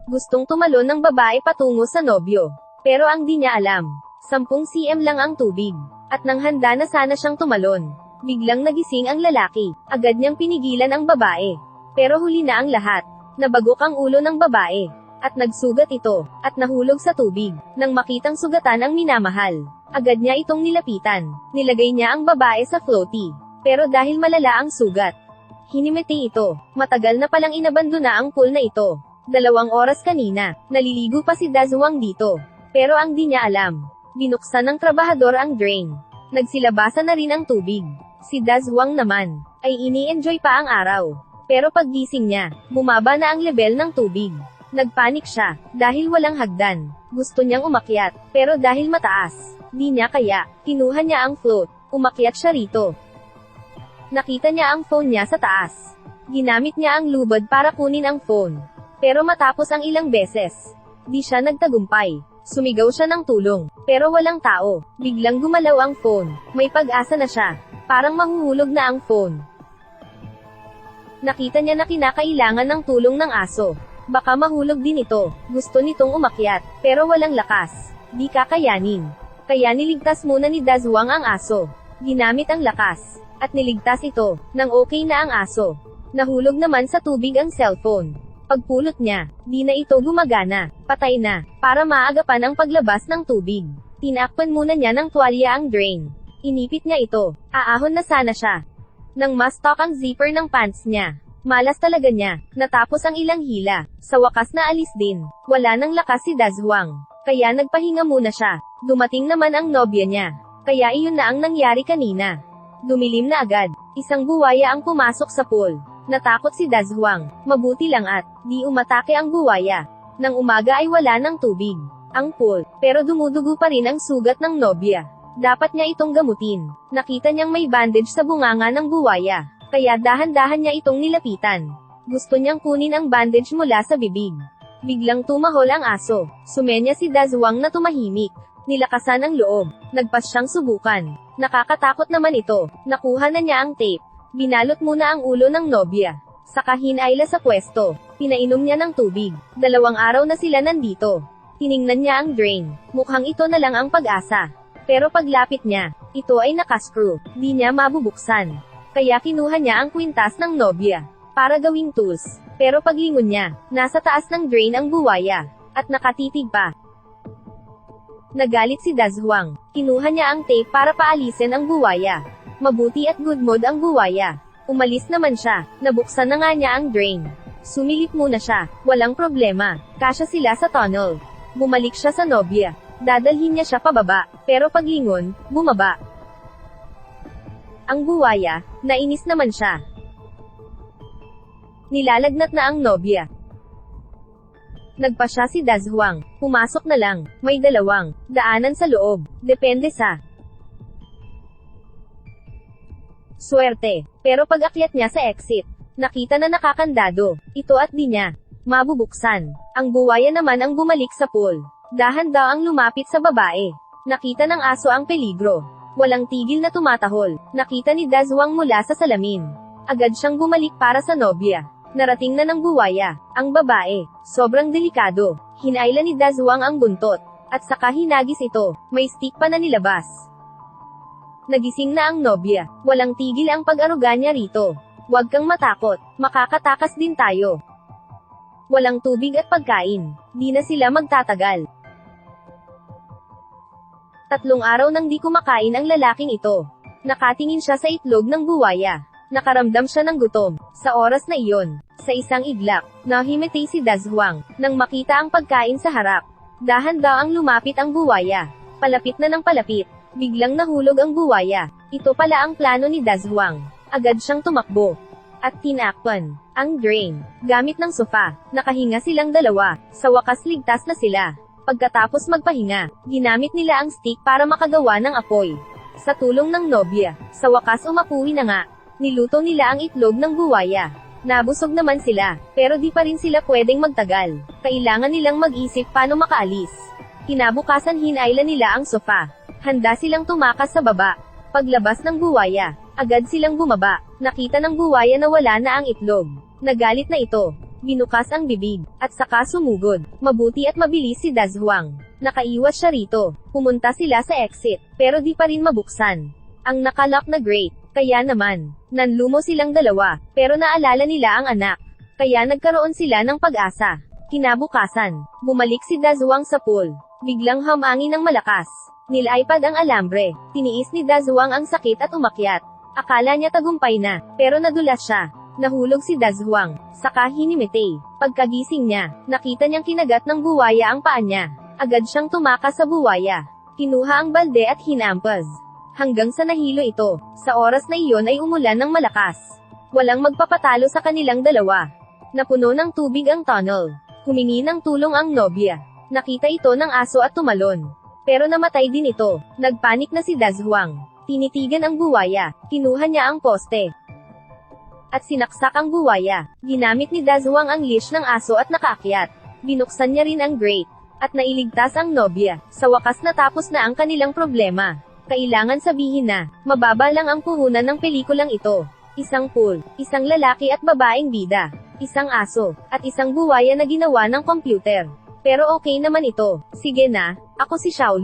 Gustong tumalon ng babae patungo sa nobyo. Pero ang di niya alam, 10 cm lang ang tubig. At nang handa na sana siyang tumalon, biglang nagising ang lalaki. Agad niyang pinigilan ang babae. Pero huli na ang lahat. Nabagok ang ulo ng babae. At nagsugat ito, at nahulog sa tubig. Nang makitang sugatan ang minamahal, agad niya itong nilapitan. Nilagay niya ang babae sa floaty. Pero dahil malala ang sugat, hinimiti ito. Matagal na palang inabandona ang pool na ito. 2 oras kanina, naliligo pa si Dazuang dito. Pero ang di niya alam, binuksan ng trabahador ang drain. Nagsilabasan na rin ang tubig. Si Dazuang naman, ay ini-enjoy pa ang araw. Pero paggising niya, bumaba na ang level ng tubig. Nagpanik siya, dahil walang hagdan. Gusto niyang umakyat, pero dahil mataas, di niya kaya, kinuha niya ang float, umakyat siya rito. Nakita niya ang phone niya sa taas. Ginamit niya ang lubad para kunin ang phone. Pero matapos ang ilang beses, di siya nagtagumpay. Sumigaw siya ng tulong, pero walang tao. Biglang gumalaw ang phone, may pag-asa na siya. Parang mahuhulog na ang phone. Nakita niya na kinakailangan ng tulong ng aso. Baka mahulog din ito. Gusto nitong umakyat, pero walang lakas. Di kakayanin. Kaya niligtas muna ni Dazuang ang aso. Ginamit ang lakas, at niligtas ito, nang okay na ang aso. Nahulog naman sa tubig ang cellphone. Pagpulot niya, di na ito gumagana. Patay na, para maagapan ang paglabas ng tubig. Tinakpan muna niya ng tuwalya ang drain. Inipit niya ito. Aahon na sana siya. Nang ma-stock ang zipper ng pants niya. Malas talaga niya. Natapos ang ilang hila. Sa wakas na alis din. Wala nang lakas si Dazuang. Kaya nagpahinga muna siya. Dumating naman ang nobya niya. Kaya iyon na ang nangyari kanina. Dumilim na agad. Isang buwaya ang pumasok sa pool. Natakot si Dazuang. Mabuti lang at di umatake ang buwaya. Nang umaga ay wala ng tubig ang pool. Pero dumudugo pa rin ang sugat ng nobya. Dapat niya itong gamutin. Nakita niyang may bandage sa bunganga ng buwaya. Kaya dahan-dahan niya itong nilapitan. Gusto niyang kunin ang bandage mula sa bibig. Biglang tumahol ang aso. Sumenya si Dazuang na tumahimik. Nilakasan ang loob. Nagpas siyang subukan. Nakakatakot naman ito. Nakuha na niya ang tape. Binalot muna ang ulo ng nobya. Saka hinayla sa pwesto. Pinainom niya ng tubig. 2 araw na sila nandito. Tiningnan niya ang drain. Mukhang ito na lang ang pag-asa. Pero paglapit niya, ito ay nakascrew. Di niya mabubuksan. Kaya kinuha niya ang kwintas ng nobya para gawing tools. Pero paglingon niya, nasa taas ng drain ang buwaya. At nakatitig pa. Nagalit si Dazuang. Kinuha niya ang tape para paalisin ang buwaya. Mabuti at good mood ang buwaya. Umalis naman siya. Nabuksan na nga niya ang drain. Sumilip muna siya. Walang problema. Kasya sila sa tunnel. Bumalik siya sa nobya. Dadalhin niya siya pababa. Pero paglingon, bumaba. Ang buwaya, nainis naman siya. Nilalagnat na ang nobya. Nagpa siya si Dazuang. Pumasok na lang. May 2 daanan sa loob. Depende sa swerte. Pero pag-akyat niya sa exit, nakita na nakakandado. Ito at di niya mabubuksan. Ang buwaya naman ang bumalik sa pool. Dahan daw ang lumapit sa babae. Nakita ng aso ang peligro. Walang tigil na tumatahol. Nakita ni Dazuang mula sa salamin. Agad siyang bumalik para sa nobya. Narating na ng buwaya ang babae. Sobrang delikado. Hinayla ni Dazuang ang buntot. At saka hinagis ito. May stick pa na nilabas. Nagising na ang nobya. Walang tigil ang pag-aruga niya rito. Huwag kang matakot. Makakatakas din tayo. Walang tubig at pagkain. Di na sila magtatagal. 3 araw nang di kumakain ang lalaking ito. Nakatingin siya sa itlog ng buwaya. Nakaramdam siya ng gutom. Sa oras na iyon, sa isang iglap, nahimiti si Dazuang. Nang makita ang pagkain sa harap, dahan daw ang lumapit ang buwaya. Palapit na ng palapit. Biglang nahulog ang buwaya. Ito pala ang plano ni Dazuang. Agad siyang tumakbo. At tinakpan ang drain. Gamit ng sofa, nakahinga silang 2. Sa wakas ligtas na sila. Pagkatapos magpahinga, ginamit nila ang stick para makagawa ng apoy. Sa tulong ng nobya, sa wakas umapuwi na nga. Niluto nila ang itlog ng buwaya. Nabusog naman sila, pero di pa rin sila pwedeng magtagal. Kailangan nilang mag-isip paano makaalis. Kinabukasan hinayla nila ang sofa. Handa silang tumakas sa baba. Paglabas ng buwaya, agad silang bumaba. Nakita ng buwaya na wala na ang itlog. Nagalit na ito. Binukas ang bibig, at saka sumugod. Mabuti at mabilis si Dazhuang. Nakaiwas siya rito. Pumunta sila sa exit, pero di pa rin mabuksan ang nakalock na grate. Kaya naman, nanlumo silang dalawa, pero naalala nila ang anak. Kaya nagkaroon sila ng pag-asa. Kinabukasan, bumalik si Dazhuang sa pool. Biglang hamangin ng malakas. Nilaipad ang alambre. Tiniis ni Dazhuang ang sakit at umakyat. Akala niya tagumpay na, pero nadulas siya. Nahulog si Dazhuang. Saka hinimete. Pagkagising niya, nakita niyang kinagat ng buwaya ang paa niya. Agad siyang tumakas sa buwaya. Kinuha ang balde at hinampas. Hanggang sa nahilo ito. Sa oras na iyon ay umulan ng malakas. Walang magpapatalo sa kanilang dalawa. Napuno ng tubig ang tunnel. Humingi ng tulong ang nobya. Nakita ito ng aso at tumalon. Pero namatay din ito. Nagpanik na si Dazhuang. Tinitigan ang buwaya. Kinuha niya ang poste at sinaksak ang buwaya. Ginamit ni Dazhuang ang leash ng aso at nakaakyat. Binuksan niya rin ang grate at nailigtas ang nobya. Sa wakas natapos na ang kanilang problema. Kailangan sabihin na, mababa lang ang puhunan ng pelikulang ito. Isang pool, isang lalaki at babaeng bida, isang aso, at isang buwaya na ginawa ng computer. Pero okay naman ito. Sige na, ako si Xiao